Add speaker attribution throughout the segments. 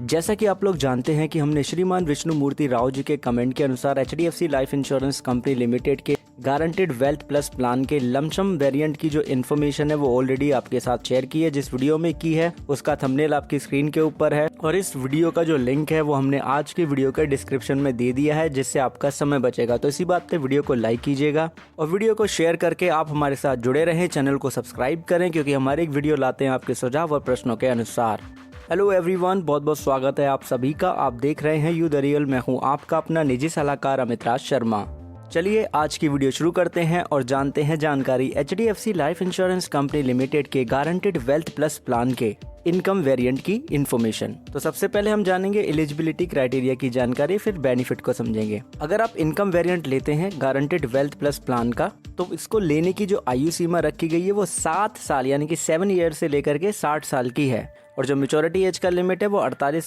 Speaker 1: जैसा कि आप लोग जानते हैं कि हमने श्रीमान विष्णु मूर्ति राव जी के कमेंट के अनुसार HDFC life insurance company limited के गारंटेड वेल्थ प्लस प्लान के लमसम वेरिएंट की जो इन्फॉर्मेशन है वो ऑलरेडी आपके साथ शेयर की है। जिस वीडियो में की है उसका थंबनेल आपकी स्क्रीन के ऊपर है और इस वीडियो का जो लिंक है वो हमने आज की वीडियो के डिस्क्रिप्शन में दे दिया है, जिससे आपका समय बचेगा। तो इसी बात पे वीडियो को लाइक कीजिएगा और वीडियो को शेयर करके आप हमारे साथ जुड़े रहें। चैनल को सब्सक्राइब करें क्योंकि हमारे एक वीडियो लाते हैं आपके सुझाव और प्रश्नों के अनुसार। हेलो एवरीवन, बहुत बहुत स्वागत है आप सभी का। आप देख रहे हैं यू द रियल। मैं हूं आपका अपना निजी सलाहकार अमित राज शर्मा। चलिए आज की वीडियो शुरू करते हैं और जानते हैं जानकारी HDFC life insurance company limited के गारंटेड वेल्थ प्लस प्लान के इनकम वेरिएंट की इन्फॉर्मेशन। तो सबसे पहले हम जानेंगे एलिजिबिलिटी क्राइटेरिया की जानकारी, फिर बेनिफिट को समझेंगे। अगर आप इनकम वेरिएंट लेते हैं गारंटेड वेल्थ प्लस प्लान का, तो इसको लेने की जो आयु सीमा रखी गई है वो 7 साल यानी कि 7 ईयर से लेकर के 60 साल की है और जो मैच्योरिटी एज का लिमिट है वो 48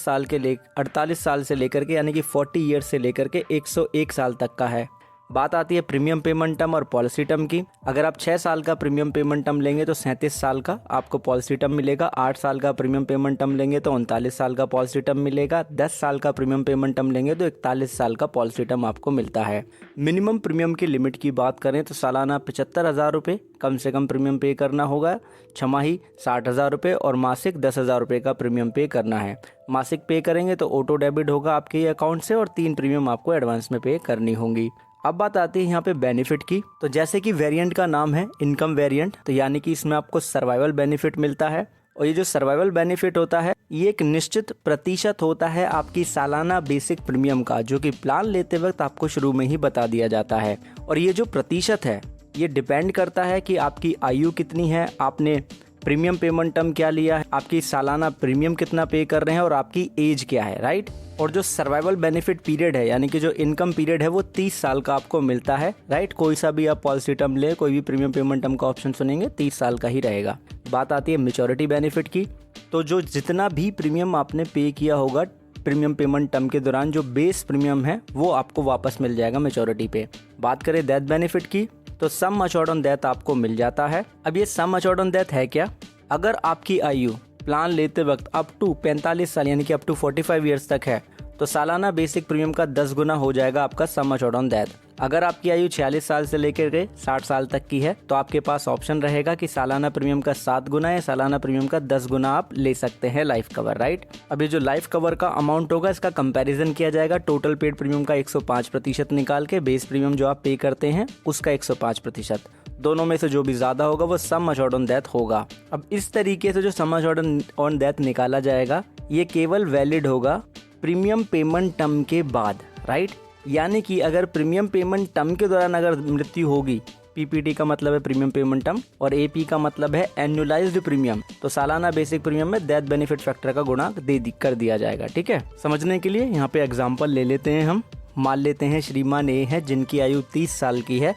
Speaker 1: साल से लेकर के यानी कि 40 ईयर से लेकर के 101 साल तक का है। बात आती है प्रीमियम पेमेंट टर्म और पॉलिसी टर्म की। अगर आप 6 साल का प्रीमियम पेमेंट टर्म लेंगे तो 37 साल का आपको पॉलिसी टर्म मिलेगा। 8 साल का प्रीमियम पेमेंट टर्म लेंगे तो 39 साल का पॉलिसी टर्म मिलेगा। 10 साल का प्रीमियम पेमेंट टर्म लेंगे तो 41 साल का पॉलिसी टर्म आपको मिलता है। मिनिमम प्रीमियम की लिमिट की बात करें तो सालाना 75,000 रुपये कम से कम प्रीमियम पे करना होगा, छमाही 60,000 रुपये और मासिक 10,000 रुपये का प्रीमियम पे करना है। मासिक पे करेंगे तो ऑटो डेबिट होगा आपके अकाउंट से और 3 प्रीमियम आपको एडवांस में पे करनी होंगी। अब बात आती है यहाँ पे बेनिफिट की। तो जैसे कि वेरिएंट का नाम है इनकम वेरिएंट, तो यानी कि इसमें आपको सर्वाइवल बेनिफिट मिलता है और ये जो सर्वाइवल बेनिफिट होता है ये एक निश्चित प्रतिशत होता है आपकी सालाना बेसिक प्रीमियम का, जो कि प्लान लेते वक्त आपको शुरू में ही बता दिया जाता है। और ये जो प्रतिशत है ये डिपेंड करता है कि आपकी आयु कितनी है, आपने प्रीमियम पेमेंट टर्म क्या लिया है, आपकी सालाना प्रीमियम कितना पे कर रहे हैं और आपकी एज क्या है, राइट। और जो सर्वाइवल बेनिफिट पीरियड है यानी कि जो इनकम पीरियड है वो 30 साल का आपको मिलता है, राइट। कोई सा भी आप पॉलिसी टर्म ले, कोई भी प्रीमियम पेमेंट टर्म का ऑप्शन सुनेंगे 30 साल का ही रहेगा। बात आती है मैच्योरिटी बेनिफिट की। तो जो जितना भी प्रीमियम आपने पे किया होगा प्रीमियम पेमेंट टर्म के दौरान, जो बेस प्रीमियम है वो आपको वापस मिल जाएगा मैच्योरिटी पे। बात करें डेथ बेनिफिट की, तो सम अश्योर्ड ऑन डेथ आपको मिल जाता है। अब ये सम अश्योर्ड ऑन डेथ है क्या? अगर आपकी आयु प्लान लेते वक्त अप टू 45 साल यानी कि अप टू 45 ईयर्स तक है तो सालाना बेसिक प्रीमियम का 10 गुना हो जाएगा आपका सम अश्योर्ड ऑन डेथ। अगर आपकी आयु 46 साल से लेकर के 60 साल तक की है तो आपके पास ऑप्शन रहेगा कि सालाना प्रीमियम का 7 गुना या सालाना प्रीमियम का 10 गुना आप ले सकते हैं लाइफ कवर, राइट। अब ये जो लाइफ कवर का अमाउंट होगा इसका कंपैरिजन किया जाएगा टोटल पेड प्रीमियम का 105% निकाल के बेस प्रीमियम जो आप पे करते हैं उसका 105%। दोनों में से जो भी ज्यादा होगा वो सम अश्योर्ड ऑन डेथ होगा। अब इस तरीके से जो सम अश्योर्ड ऑन डेथ निकाला जाएगा ये केवल वैलिड होगा प्रीमियम पेमेंट टर्म के बाद, राइट। यानी कि अगर प्रीमियम पेमेंट टर्म के दौरान अगर मृत्यु होगी, PPT का मतलब है प्रीमियम पेमेंट टर्म और AP का मतलब है एनुअलाइज्ड प्रीमियम, तो सालाना बेसिक प्रीमियम में डेथ बेनिफिट फैक्टर का गुणा कर दिया जाएगा, ठीक है। समझने के लिए यहाँ पे एग्जांपल ले लेते हैं हम। मान लेते हैं श्रीमान A है जिनकी आयु 30 साल की है,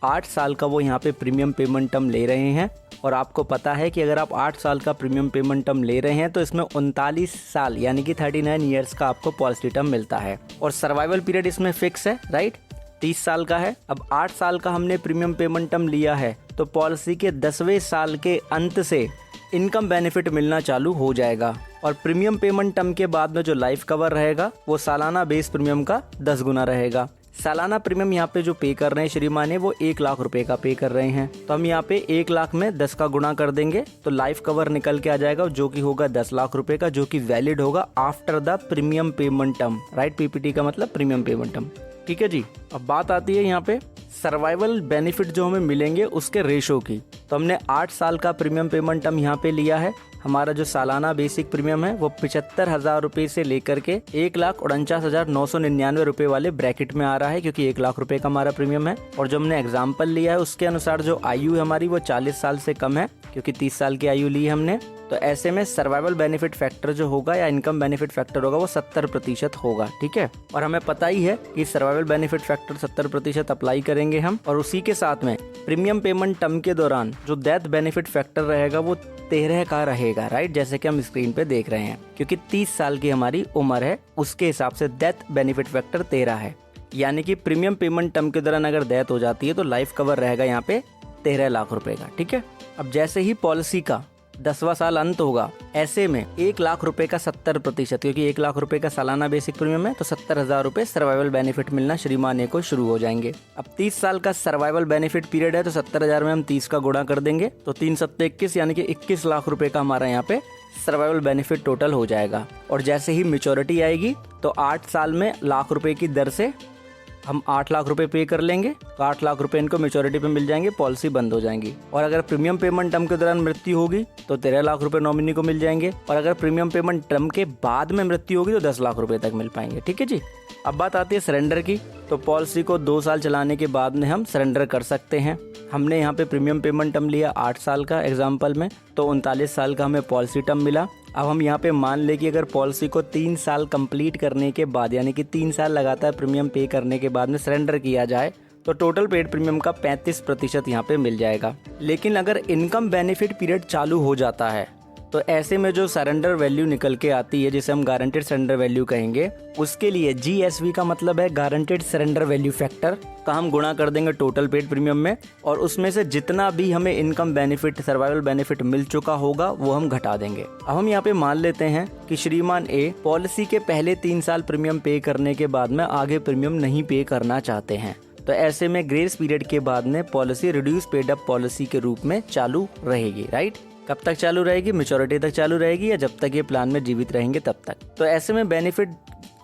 Speaker 1: 8 साल का वो यहाँ पे प्रीमियम पेमेंट टर्म ले रहे हैं और आपको पता है कि अगर आप 8 साल का प्रीमियम पेमेंट टर्म ले रहे हैं तो इसमें 39 साल यानी कि 39 ईयर्स का आपको पॉलिसी टर्म मिलता है और सर्वाइवल पीरियड इसमें फिक्स है, राइट, 30 साल का है। अब 8 साल का हमने प्रीमियम पेमेंट टर्म लिया है तो पॉलिसी के 10वें साल के अंत से इनकम बेनिफिट मिलना चालू हो जाएगा और प्रीमियम पेमेंट टर्म के बाद में जो लाइफ कवर रहेगा वो सालाना बेस प्रीमियम का 10 गुना रहेगा। सालाना प्रीमियम यहाँ पे जो पे कर रहे हैं श्रीमान है वो 1 लाख रुपए का पे कर रहे हैं, तो हम यहाँ पे 1 लाख में 10 का गुणा कर देंगे तो लाइफ कवर निकल के आ जाएगा जो कि होगा 10 लाख रुपए का, जो कि वैलिड होगा after the premium payment term, right. PPT का मतलब प्रीमियम पेमेंट टर्म, ठीक है जी। अब बात आती है यहाँ पे सर्वाइवल बेनिफिट जो हमें मिलेंगे उसके रेशो की। तो हमने 8 साल का प्रीमियम पेमेंट टर्म यहाँ पे लिया है। हमारा जो सालाना बेसिक प्रीमियम है वो 75,000 रुपये से लेकर के 1,49,999 रुपये वाले ब्रैकेट में आ रहा है, क्योंकि 1 लाख रुपए का हमारा प्रीमियम है। और जो हमने एग्जाम्पल लिया है उसके अनुसार जो आयु है हमारी वो 40 साल से कम है, क्योंकि 30 साल की आयु ली है हमने। तो ऐसे में सर्वाइवल बेनिफिट फैक्टर जो होगा या इनकम बेनिफिट फैक्टर होगा वो 70% होगा, ठीक है। और हमें पता ही है कि सर्वाइवल बेनिफिट फैक्टर 70% अप्लाई करेंगे हम, और उसी के साथ में प्रीमियम पेमेंट टर्म के दौरान जो डेथ बेनिफिट फैक्टर रहेगा वो 13 का रहेगा, राइट, जैसे कि हम स्क्रीन पे देख रहे हैं। क्योंकि 30 साल की हमारी उम्र है उसके हिसाब से डेथ बेनिफिट फैक्टर 13 है। यानी कि प्रीमियम पेमेंट टर्म के दौरान अगर डेथ हो जाती है तो लाइफ कवर रहेगा यहाँ पे 13 लाख रुपए का, ठीक है। अब जैसे ही पॉलिसी का 10वां साल अंत होगा, ऐसे में 1 लाख रुपए का 70%, क्योंकि 1 लाख रुपए का सालाना बेसिक प्रीमियम है तो 70,000 रुपए सर्वाइवल बेनिफिट मिलना श्रीमान ए को शुरू हो जाएंगे। अब 30 साल का सर्वाइवल बेनिफिट पीरियड है तो 70,000 में हम 30 का गुणा कर देंगे तो 3 सत्ते 21, यानी कि 21 लाख रुपए का हमारा यहाँ पे सर्वाइवल बेनिफिट टोटल हो जाएगा। और जैसे ही मैच्योरिटी आएगी तो 8 साल में लाख रुपए की दर से हम 8 लाख रुपए पे कर लेंगे तो 8 लाख रुपए इनको मैच्योरिटी पे मिल जाएंगे, पॉलिसी बंद हो जाएंगी। और अगर प्रीमियम पेमेंट टर्म के दौरान मृत्यु होगी तो 13 लाख रुपए नॉमिनी को मिल जाएंगे, और अगर प्रीमियम पेमेंट टर्म के बाद में मृत्यु होगी तो 10 लाख रुपए तक मिल पाएंगे। ठीक है जी। अब बात आती है सरेंडर की, तो पॉलिसी को 2 साल चलाने के बाद में हम सरेंडर कर सकते हैं। हमने यहाँ पे प्रीमियम पेमेंट टर्म लिया 8 साल का एग्जाम्पल में, तो 39 साल का हमें पॉलिसी टर्म मिला। अब हम यहाँ पे मान ले कि अगर पॉलिसी को 3 साल कंप्लीट करने के बाद, यानी कि 3 साल लगातार प्रीमियम पे करने के बाद में सरेंडर किया जाए तो टोटल पेड प्रीमियम का 35% यहाँ पे मिल जाएगा। लेकिन अगर इनकम बेनिफिट पीरियड चालू हो जाता है तो ऐसे में जो सरेंडर वैल्यू निकल के आती है, जिसे हम गारंटेड सरेंडर वैल्यू कहेंगे, उसके लिए GSV का मतलब है गारंटेड सरेंडर वैल्यू फैक्टर का हम गुणा कर देंगे टोटल पेड प्रीमियम में, और उसमें से जितना भी हमें इनकम बेनिफिट, सर्वाइवल बेनिफिट मिल चुका होगा वो हम घटा देंगे। अब हम यहाँ पे मान लेते हैं कि श्रीमान ए पॉलिसी के पहले 3 साल प्रीमियम पे करने के बाद में आगे प्रीमियम नहीं पे करना चाहते हैं, तो ऐसे में ग्रेस पीरियड के बाद में policy reduce paid up policy के रूप में चालू रहेगी। राइट, कब तक चालू रहेगी? मैच्योरिटी तक चालू रहेगी, या जब तक ये प्लान में जीवित रहेंगे तब तक। तो ऐसे में बेनिफिट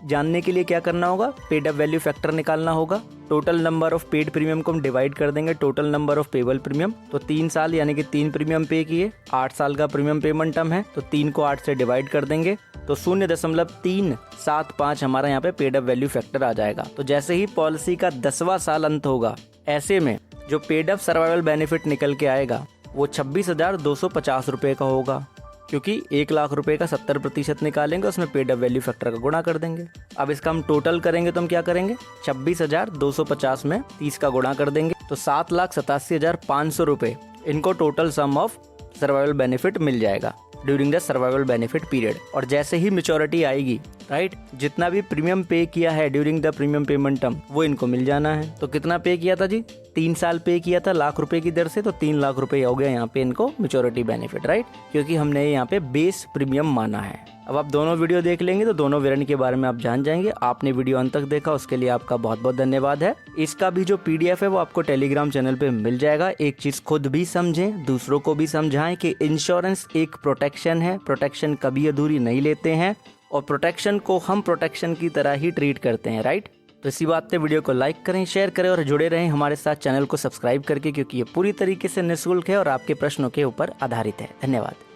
Speaker 1: जानने के लिए क्या करना होगा? पेड अप वैल्यू फैक्टर निकालना होगा। Total number of paid premium को हम डिवाइड कर देंगे total number of payable premium. तो 3 साल यानी कि 3 प्रीमियम पे किए, 8 साल का प्रीमियम पेमेंट टर्म है तो 3 को 8 से डिवाइड कर देंगे तो 0.375 हमारा यहाँ पे पेड अप वैल्यू फैक्टर आ जाएगा। तो जैसे ही पॉलिसी का 10वां साल अंत होगा, ऐसे में जो पेड अप सर्वाइवल बेनिफिट निकल के आएगा वो 26,250 रुपए का होगा, क्योंकि 1 लाख रुपए का 70% निकालेंगे, उसमें पेड अप वैल्यू फैक्टर का गुणा कर देंगे। अब इसका हम टोटल करेंगे तो हम क्या करेंगे? 26,250 में 30 का गुणा कर देंगे तो 7,87,500 रुपए इनको total sum of survival benefit मिल जाएगा during the survival benefit period. और जैसे ही मैच्योरिटी आएगी, राइट, जितना भी प्रीमियम पे किया है during the premium payment term वो इनको मिल जाना है। तो कितना पे किया था जी? 3 साल पे किया था लाख रुपए की दर से, तो 3 लाख रुपए हो गया यहाँ पे इनको मैच्योरिटी बेनिफिट, राइट, क्योंकि हमने यहाँ पे बेस प्रीमियम माना है। अब आप दोनों वीडियो देख लेंगे तो दोनों वेरिएंट के बारे में आप जान जाएंगे। आपने वीडियो अंत तक देखा उसके लिए आपका बहुत बहुत धन्यवाद है। इसका भी जो PDF है वो आपको टेलीग्राम चैनल पे मिल जाएगा। एक चीज खुद भी समझें, दूसरों को भी समझाएं कि इंश्योरेंस एक प्रोटेक्शन है, प्रोटेक्शन कभी अधूरी नहीं लेते हैं, और प्रोटेक्शन को हम प्रोटेक्शन की तरह ही ट्रीट करते हैं। राइट, तो इसी बात पे वीडियो को लाइक करें, शेयर करें और जुड़े रहें हमारे साथ चैनल को सब्सक्राइब करके, क्योंकि ये पूरी तरीके से निःशुल्क है और आपके प्रश्नों के ऊपर आधारित है। धन्यवाद।